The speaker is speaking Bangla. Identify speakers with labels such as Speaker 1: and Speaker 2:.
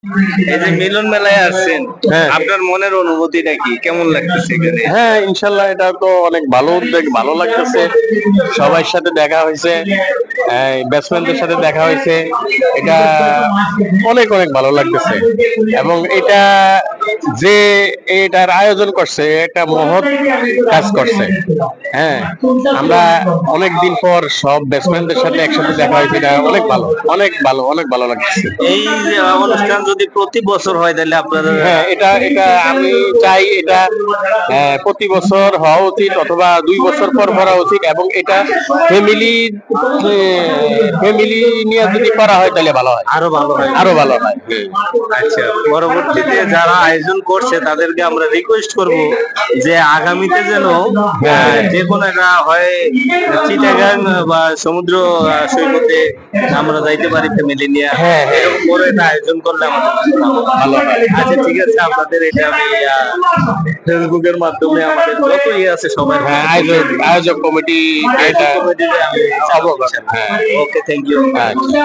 Speaker 1: এই যে মিলন মেলায় আসছেন,
Speaker 2: হ্যাঁ
Speaker 1: আপনার মনের অনুভূতিটা কি, কেমন লাগতেছে এখানে?
Speaker 2: হ্যাঁ ইনশাল্লাহ এটা তো অনেক ভালো উদ্যোগ, ভালো লাগতেছে। সবার সাথে দেখা হয়েছে, ব্যাটসম্যানদের সাথে দেখা হয়েছে। এটা অনেক অনেক ভালো লাগতেছে। এবং এটা যে এটার আয়োজন করছে একটা মহৎ কাজ করছে। হ্যাঁ, আমরা অনেক দিন পর সব ব্যাটসম্যানদের সাথে একসাথে দেখা হয়েছে, এটা অনেক ভালো, অনেক ভালো, অনেক ভালো লাগতেছে।
Speaker 1: এই যে অনুষ্ঠান যদি প্রতি বছর হয় তাহলে আপনার
Speaker 2: হ্যাঁ, এটা এটা আমি চাই এটা প্রতি বছর হওয়া উচিত, অথবা 2 বছর পর করা উচিত। এবং এটা ফ্যামিলি ফ্যামিলি নিয়ে যদি করা হয় তাহলে ভালো হয়,
Speaker 1: আরো ভালো হয়।
Speaker 2: আরো ভালো হয়।
Speaker 1: আচ্ছা, পরবর্তীতে যারা আয়োজন করছে তাদেরকে আমরা রিকোয়েস্ট করব যে আগামীতে যেন যে কোনো একটা হয় চিটাগাং বা সমুদ্র সৈকতে আমরা যাইতে পারি ফ্যামিলি নিয়ে।
Speaker 2: হ্যাঁ, হ্যাঁ।
Speaker 1: এরকম বড় একটা আয়োজন করলে আমাদের জন্য ভালো হয়। আচ্ছা ঠিক আছে, আপনাদের এটা আমি ফেসবুকের মাধ্যমে আমাদের যত ইয়ে আছে সবাই
Speaker 2: হ্যাঁ, আয়োজক কমিটি এটা
Speaker 1: কমিটিতে আমি
Speaker 2: অবগত। হ্যাঁ,
Speaker 1: ওকে, থ্যাংক ইউ।
Speaker 2: আচ্ছা।